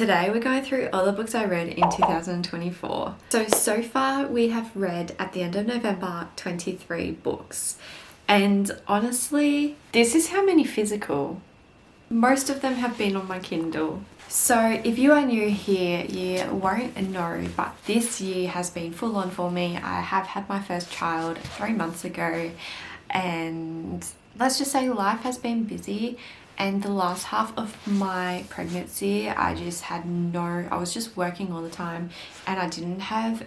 Today we're going through all the books I read in 2024. So far we have read at the end of November 23 books. And honestly, this is how many physical. Most of them have been on my Kindle. So if you are new here, you won't know, but this year has been full on for me. I have had my first child 3 months ago, and let's just say life has been busy. And the last half of my pregnancy, I was just working all the time and I didn't have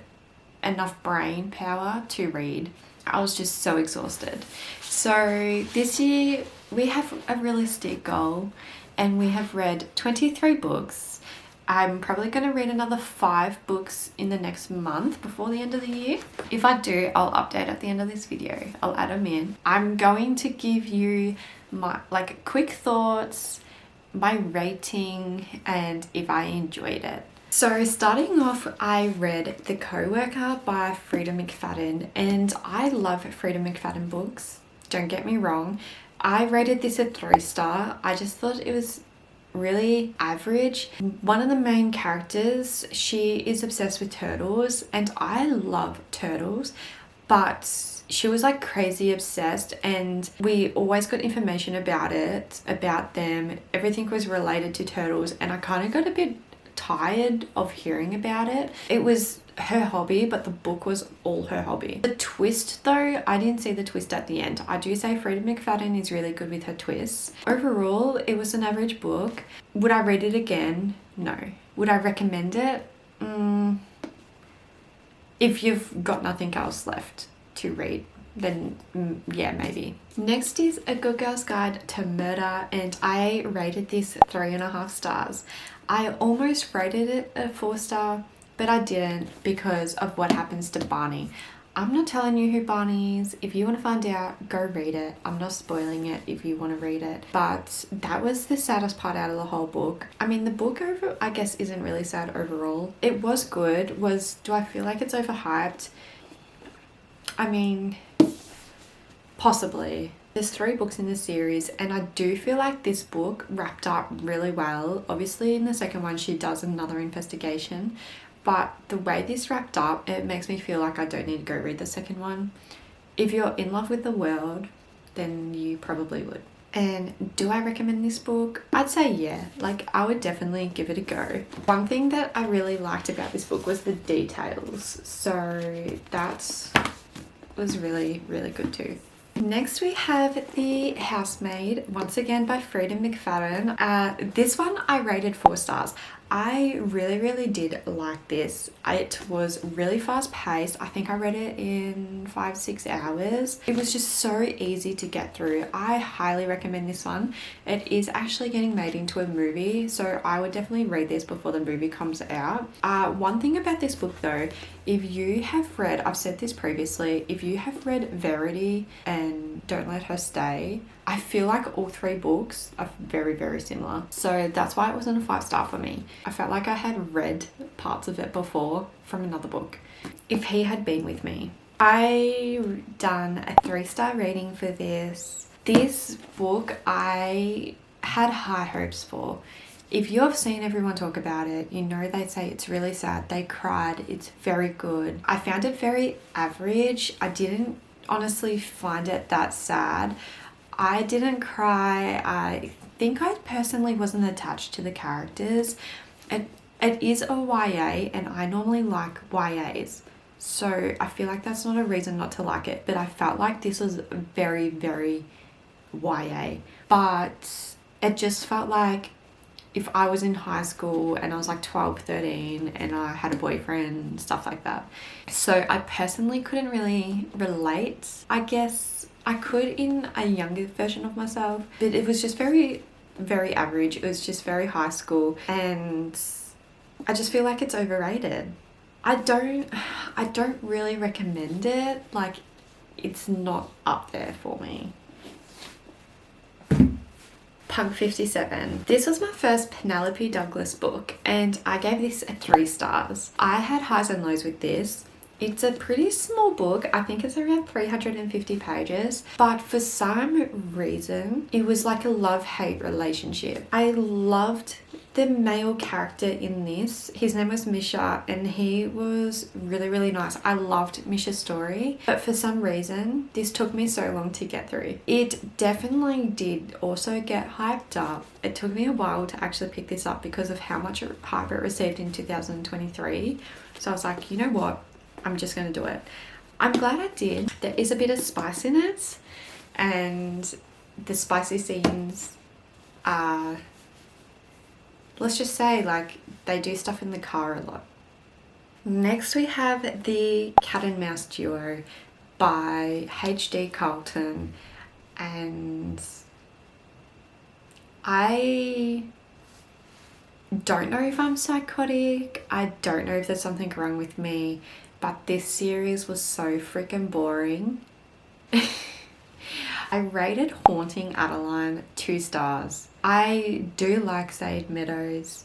enough brain power to read. I was just so exhausted. So this year we have a realistic goal and we have read 23 books. I'm probably going to read another 5 books in the next month before the end of the year. If I do, I'll update at the end of this video. I'll add them in. I'm going to give you my quick thoughts, my rating, and if I enjoyed it. So starting off, I read The Co-Worker by Freida McFadden, and I love Freida McFadden books. Don't get me wrong. I rated this a 3-star. I just thought it was really average. One of the main characters, she is obsessed with turtles, and I love turtles, but she was like crazy obsessed, and we always got information about them. Everything was related to turtles, and I kind of got a bit tired of hearing about it. It was her hobby, but the book was all her hobby. The twist though, I didn't see the twist at the end. I do say Freida McFadden is really good with her twists. Overall, it was an average book. Would I read it again? No. Would I recommend it? If you've got nothing else left to read, then yeah, maybe. Next is A Good Girl's Guide to Murder, and I rated this 3.5 stars. I almost rated it a 4-star, but I didn't because of what happens to Barney. I'm not telling you who Barney is. If you want to find out, go read it. I'm not spoiling it if you want to read it. But that was the saddest part out of the whole book. I mean, the book I guess isn't really sad overall. It was good. Do I feel like it's overhyped? I mean, possibly. There's 3 books in the series, and I do feel like this book wrapped up really well. Obviously in the second one she does another investigation, but the way this wrapped up, it makes me feel like I don't need to go read the second one. If you're in love with the world, then you probably would. And do I recommend this book? I'd say yeah, I would definitely give it a go. One thing that I really liked about this book was the details, so that was really, really good too. Next we have The Housemaid, once again by Freida McFadden. This one I rated 4 stars. I really did like this. It was really fast paced. I think I read it in 5-6 hours. It was just so easy to get through. I highly recommend this one. It is actually getting made into a movie, so I would definitely read this before the movie comes out. One thing about this book though, if you have read, I've said this previously, if you have read Verity and Don't Let Her Stay, I feel like all 3 books are very similar. So that's why it wasn't a 5-star for me. I felt like I had read parts of it before from another book. If He Had Been With Me. I done a 3-star rating for this. This book I had high hopes for. If you have seen everyone talk about it, you know they say it's really sad. They cried. It's very good. I found it very average. I didn't honestly find it that sad. I didn't cry. I think I personally wasn't attached to the characters. It is a YA, and I normally like YAs, so I feel like that's not a reason not to like it, but I felt like this was very YA. But it just felt like if I was in high school and I was like 12, 13 and I had a boyfriend, stuff like that. So I personally couldn't really relate. I guess I could in a younger version of myself, but it was just very average. It was just very high school, and I just feel like it's overrated. I don't really recommend it. It's not up there for me. Punk 57. This was my first Penelope Douglas book, and I gave this a 3 stars. I had highs and lows with this. It's a pretty small book. I think it's around 350 pages, but for some reason it was like a love-hate relationship. I loved the male character in this. His name was Misha and he was really, really nice. I loved Misha's story, but for some reason this took me so long to get through. It definitely did also get hyped up. It took me a while to actually pick this up because of how much hype it received in 2023. So I was like, you know what, I'm just gonna do it. I'm glad I did. There is a bit of spice in it, and the spicy scenes are, let's just say, like, they do stuff in the car a lot. Next we have The Cat and Mouse Duo by H.D. Carlton, and I don't know if I'm psychotic, I don't know if there's something wrong with me, but this series was so freaking boring. I rated Haunting Adeline 2 stars. I do like Sade Meadows,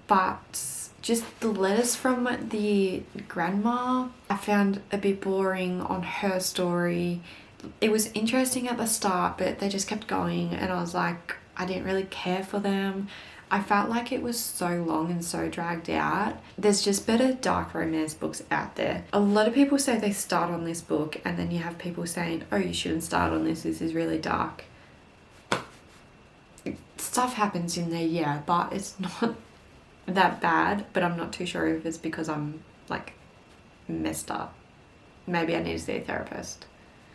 but just the letters from the grandma I found a bit boring on her story. It was interesting at the start, but they just kept going and I was like, I didn't really care for them. I felt like it was so long and so dragged out. There's just better dark romance books out there. A lot of people say they start on this book and then you have people saying, oh, you shouldn't start on this is really dark. Stuff happens in there, yeah, but it's not that bad, but I'm not too sure if it's because I'm like messed up. Maybe I need to see a therapist.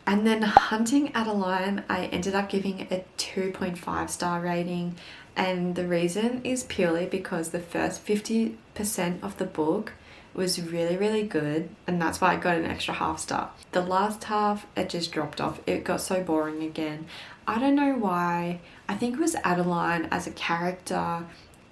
And then Hunting Adeline, I ended up giving a 2.5 star rating, and the reason is purely because the first 50% of the book was really, really good, and that's why I got an extra half star. The last half, it just dropped off. It got so boring again. I don't know why. I think it was Adeline as a character,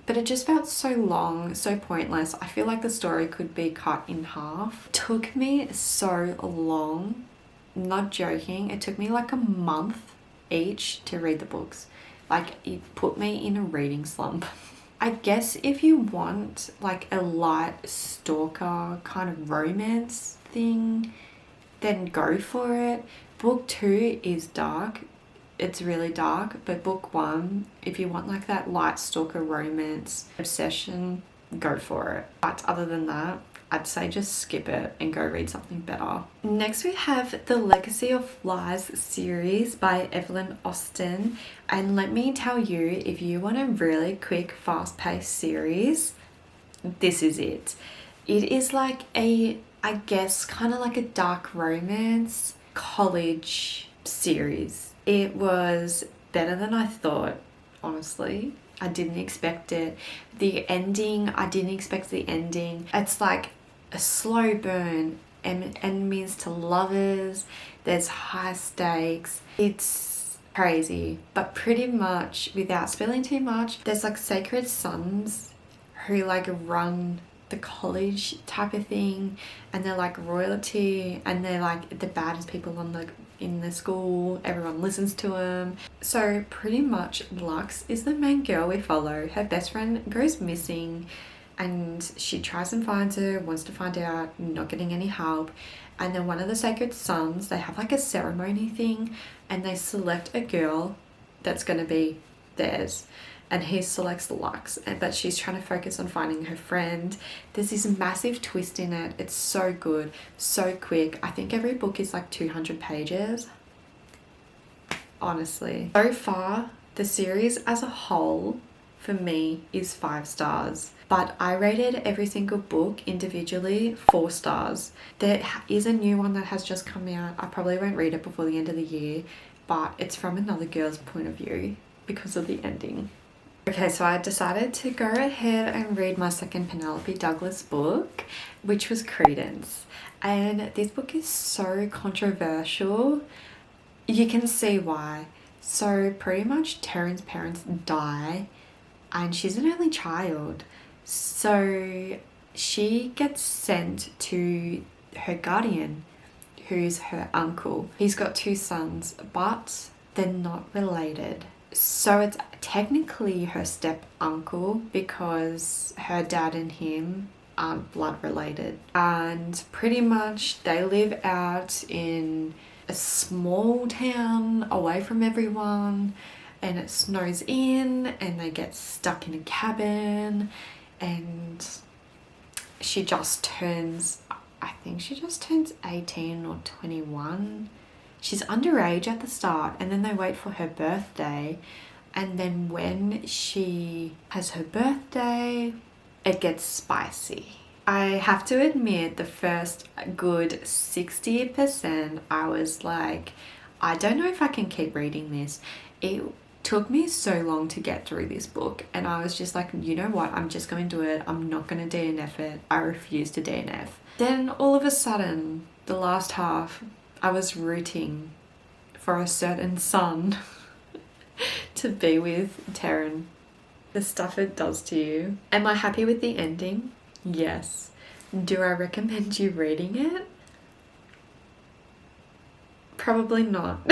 but it just felt so long, so pointless. I feel like the story could be cut in half. It took me so long, not joking, it took me like a month each to read the books. Like, it put me in a reading slump. I guess if you want like a light stalker kind of romance thing, then go for it. Book 2 is dark. It's really dark, but book 1, if you want like that light stalker romance obsession, go for it. But other than that, I'd say just skip it and go read something better. Next we have The Legacy of Lies series by Evelyn Austen, and let me tell you, if you want a really quick fast-paced series, this is it. It is like a, I guess, kind of like a dark romance college series. It was better than I thought, honestly. I didn't expect it. The ending, I didn't expect the ending. It's like a slow burn, enemies to lovers, there's high stakes. It's crazy, but pretty much, without spilling too much, there's like sacred sons who like run the college type of thing, and they're like royalty, and they're like the baddest people in the school. Everyone listens to them. So pretty much Lux is the main girl we follow. Her best friend goes missing and she tries and finds her, wants to find out, not getting any help. And then one of the sacred sons, they have like a ceremony thing and they select a girl that's going to be theirs, and he selects Lux, but she's trying to focus on finding her friend. There's this massive twist in it. It's so good, so quick. I think every book is like 200 pages. Honestly. So far, the series as a whole, for me, is 5 stars. But I rated every single book individually 4 stars. There is a new one that has just come out. I probably won't read it before the end of the year, but it's from another girl's point of view because of the ending. Okay, so I decided to go ahead and read my second Penelope Douglas book, which was Credence. And this book is so controversial. You can see why. So pretty much Taryn's parents die and she's an only child. So she gets sent to her guardian, who's her uncle. He's got 2 sons, but they're not related. So it's technically her step uncle because her dad and him aren't blood related. And pretty much they live out in a small town away from everyone, and it snows in and they get stuck in a cabin, and she just turns, I think she just turns 18 or 21. She's underage at the start, and then they wait for her birthday, and then when she has her birthday, it gets spicy. I have to admit, the first good 60% I was like, I don't know if I can keep reading this. It took me so long to get through this book, and I was just like, you know what, I'm just going to do it. I'm not going to DNF it. I refuse to DNF. Then all of a sudden, the last half, I was rooting for a certain son to be with Taryn. The stuff it does to you. Am I happy with the ending? Yes. Do I recommend you reading it? Probably not.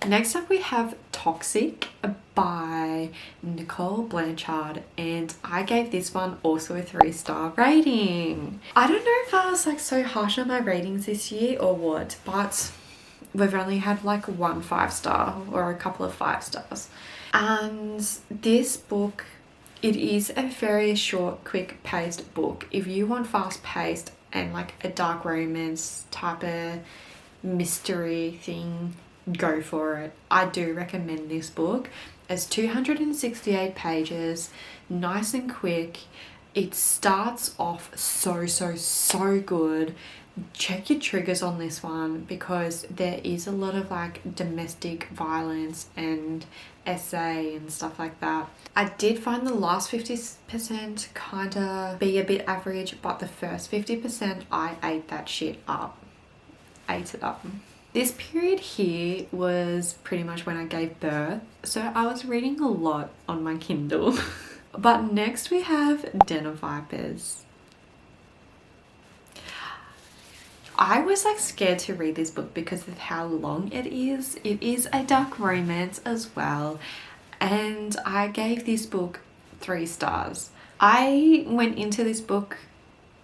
Next up we have Toxic by Nicole Blanchard, and I gave this one also a 3-star rating. I don't know if I was like so harsh on my ratings this year or what, but we've only had like 1 5-star or a couple of 5 stars. And this book, it is a very short, quick paced book. If you want fast paced and like a dark romance type of mystery thing, go for it. I do recommend this book. It's 268 pages, nice and quick. It starts off so good. Check your triggers on this one, because there is a lot of like domestic violence and SA and stuff like that. I did find the last 50% kind of be a bit average, but the first 50% I ate that shit up. Ate it up. This period here was pretty much when I gave birth, so I was reading a lot on my Kindle. But next we have Den of Vipers. I was like scared to read this book because of how long it is. It is a dark romance as well, and I gave this book 3 stars. I went into this book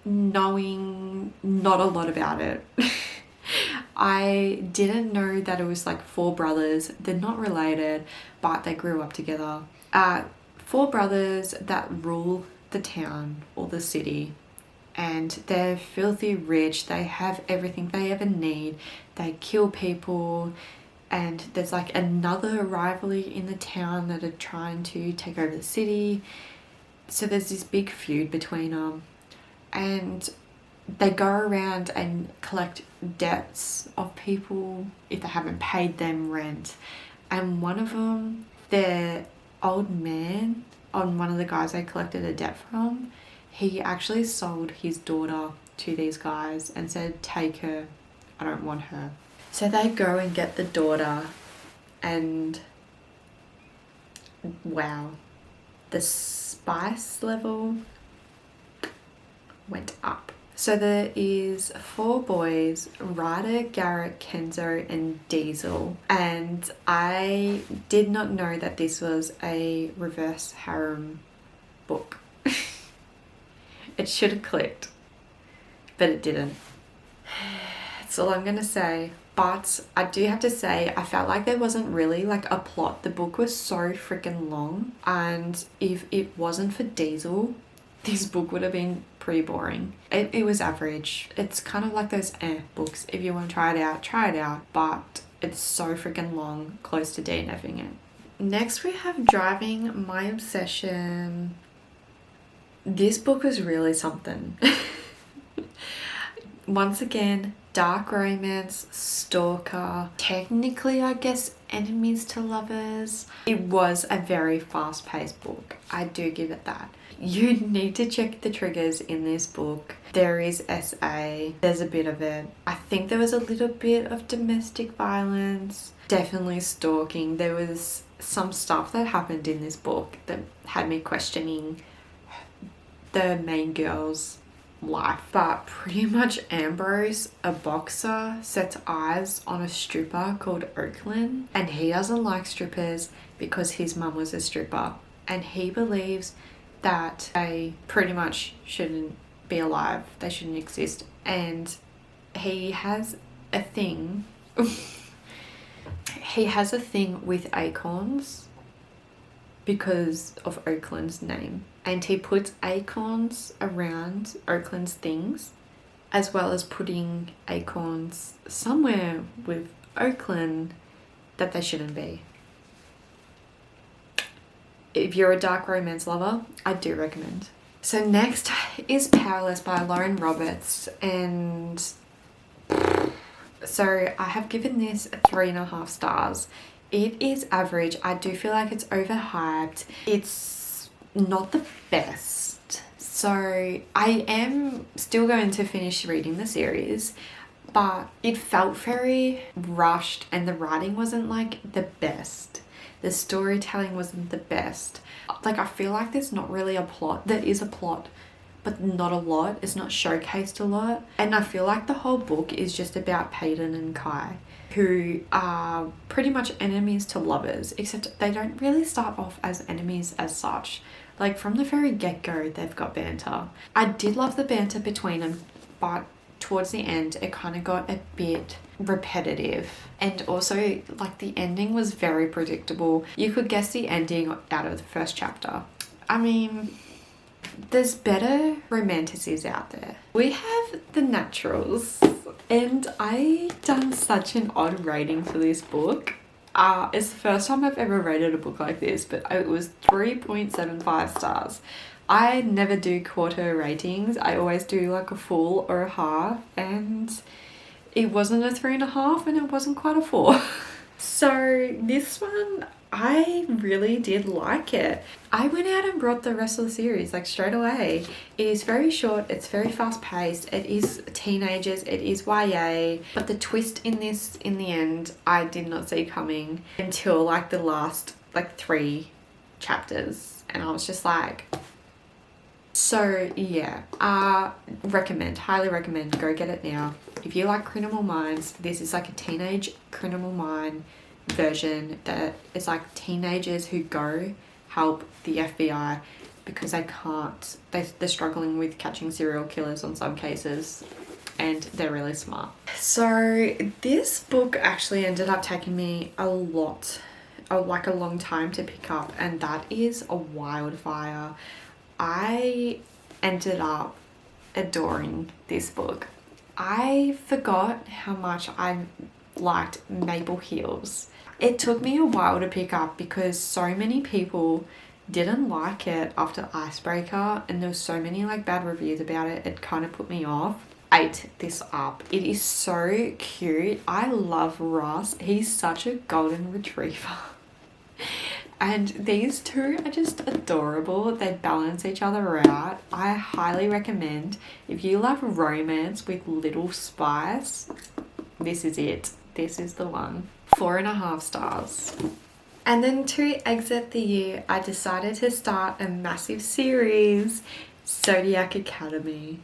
knowing not a lot about it. I didn't know that it was like 4 brothers. They're not related, but they grew up together. 4 brothers that rule the town or the city, and they're filthy rich. They have everything they ever need. They kill people, and there's like another rivalry in the town that are trying to take over the city. So there's this big feud between them, and they go around and collect debts of people if they haven't paid them rent. And one of them, their old man, on one of the guys they collected a debt from, he actually sold his daughter to these guys and said, take her, I don't want her. So they go and get the daughter, and wow, the spice level went up. So there is 4 boys, Ryder, Garrett, Kenzo and Diesel, and I did not know that this was a reverse harem book. It should have clicked, but it didn't. That's all I'm gonna say. But I do have to say, I felt like there wasn't really like a plot. The book was so freaking long, and if it wasn't for Diesel, this book would have been pretty boring. It was average. It's kind of like those books. If you want to try it out, but it's so freaking long, close to DNFing it. Next we have Driving My Obsession. This book was really something. Once again, dark romance, stalker, technically I guess enemies to lovers. It was a very fast-paced book. I do give it that. You need to check the triggers in this book. There is SA, there's a bit of it. I think there was a little bit of domestic violence, definitely stalking. There was some stuff that happened in this book that had me questioning the main girl's life. But pretty much Ambrose, a boxer, sets eyes on a stripper called Oakland, and he doesn't like strippers because his mum was a stripper, and he believes that they pretty much shouldn't be alive, they shouldn't exist. And he has a thing he has a thing with acorns because of Oakland's name, and he puts acorns around Oakland's things, as well as putting acorns somewhere with Oakland that they shouldn't be. If you're a dark romance lover, I do recommend. So next is Powerless by Lauren Roberts, and so I have given this 3.5 stars. It is average. I do feel like it's overhyped. It's not the best. So I am still going to finish reading the series, but it felt very rushed and the writing wasn't like the best. The storytelling wasn't the best. Like, I feel like there's not really a plot. There is a plot, but not a lot. It's not showcased a lot. And I feel like the whole book is just about Peyton and Kai, who are pretty much enemies to lovers, except they don't really start off as enemies as such. Like, from the very get-go, they've got banter. I did love the banter between them, but towards the end, it kind of got a bit repetitive. And also, like, the ending was very predictable. You could guess the ending out of the first chapter. I mean, there's better romanticies out there. We have The Naturals, and I done such an odd rating for this book. It's the first time I've ever rated a book like this, but it was 3.75 stars. I never do quarter ratings. I always do like a full or a half, and it wasn't a 3.5 and it wasn't quite a 4. So this one, I really did like it. I went out and brought the rest of the series like straight away. It is very short, it's very fast paced, it is teenagers, it is YA, but the twist in this in the end I did not see coming until like the last like 3 chapters, and I was just like, so yeah, recommend, highly recommend, go get it now. If you like Criminal Minds, this is like a teenage Criminal Mind version that is like teenagers who go help the FBI because they can't, they're struggling with catching serial killers on some cases, and they're really smart. So this book actually ended up taking me a long time to pick up, and that is A Wildfire. I ended up adoring this book. I forgot how much I liked Maple Hills. It took me a while to pick up because so many people didn't like it after Icebreaker, and there was so many like bad reviews about it. It kind of put me off. Ate this up. It is so cute. I love Ross. He's such a golden retriever. And these two are just adorable. They balance each other out. I highly recommend. If you love romance with little spice, this is it. This is the one. 4.5 stars. And then to exit the year, I decided to start a massive series, Zodiac Academy.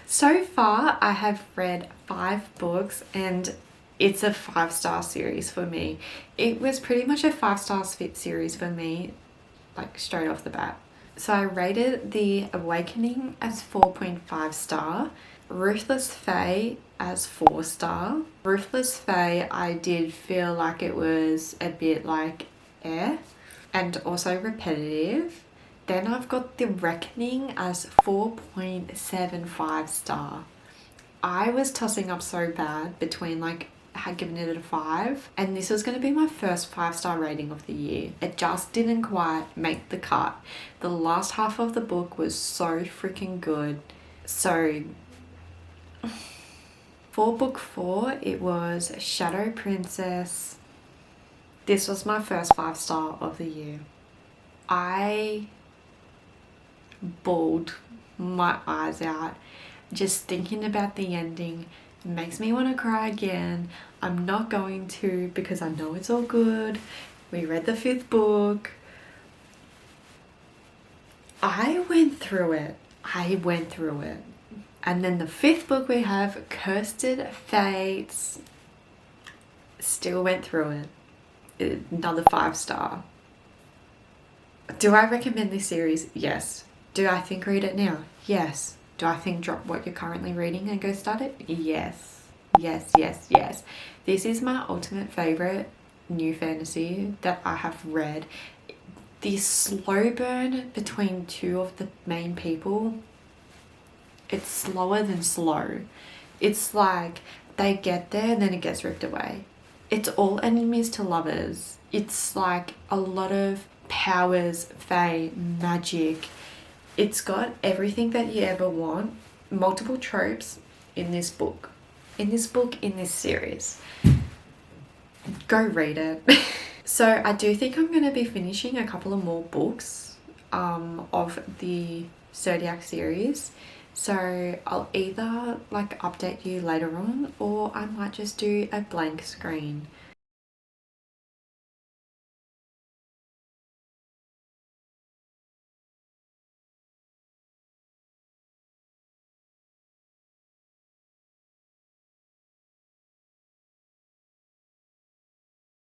So far, I have read 5 books, and it's a 5-star series for me. It was pretty much a 5-star series for me, like straight off the bat. So I rated The Awakening as 4.5 star, Ruthless Fae as 4 star. Ruthless Fae, I did feel like it was a bit like and also repetitive. Then I've got The Reckoning as 4.75 star. I was tossing up so bad between like, I had given it a 5, and this was going to be my first 5-star rating of the year. It just didn't quite make the cut. The last half of the book was so freaking good. So for book 4, it was Shadow Princess. This was my first 5-star of the year. I bawled my eyes out just thinking about the ending. It makes me want to cry again. I'm not going to, because I know it's all good. We read the 5th book. I went through it. And then the 5th book we have, Cursed Fates. Still went through it. Another 5-star. Do I recommend this series? Yes. Do I think read it now? Yes. Do I think drop what you're currently reading and go start it? Yes. yes, yes, yes. This is my ultimate favorite new fantasy that I have read. The slow burn between two of the main people, it's slower than slow. It's like they get there and then it gets ripped away. It's all enemies to lovers. It's like a lot of powers, fae, magic. It's got everything that you ever want. Multiple tropes in this book. In this series. Go read it. So I do think I'm going to be finishing a couple of more books of the Zodiac series. So I'll either like update you later on, or I might just do a blank screen.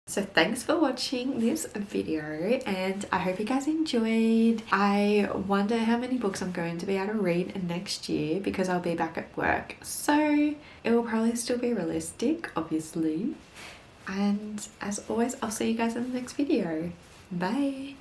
So thanks for watching this video, and I hope you guys enjoyed. I wonder how many books I'm going to be able to read next year because I'll be back at work. So it will probably still be realistic, obviously. And as always, I'll see you guys in the next video. Bye!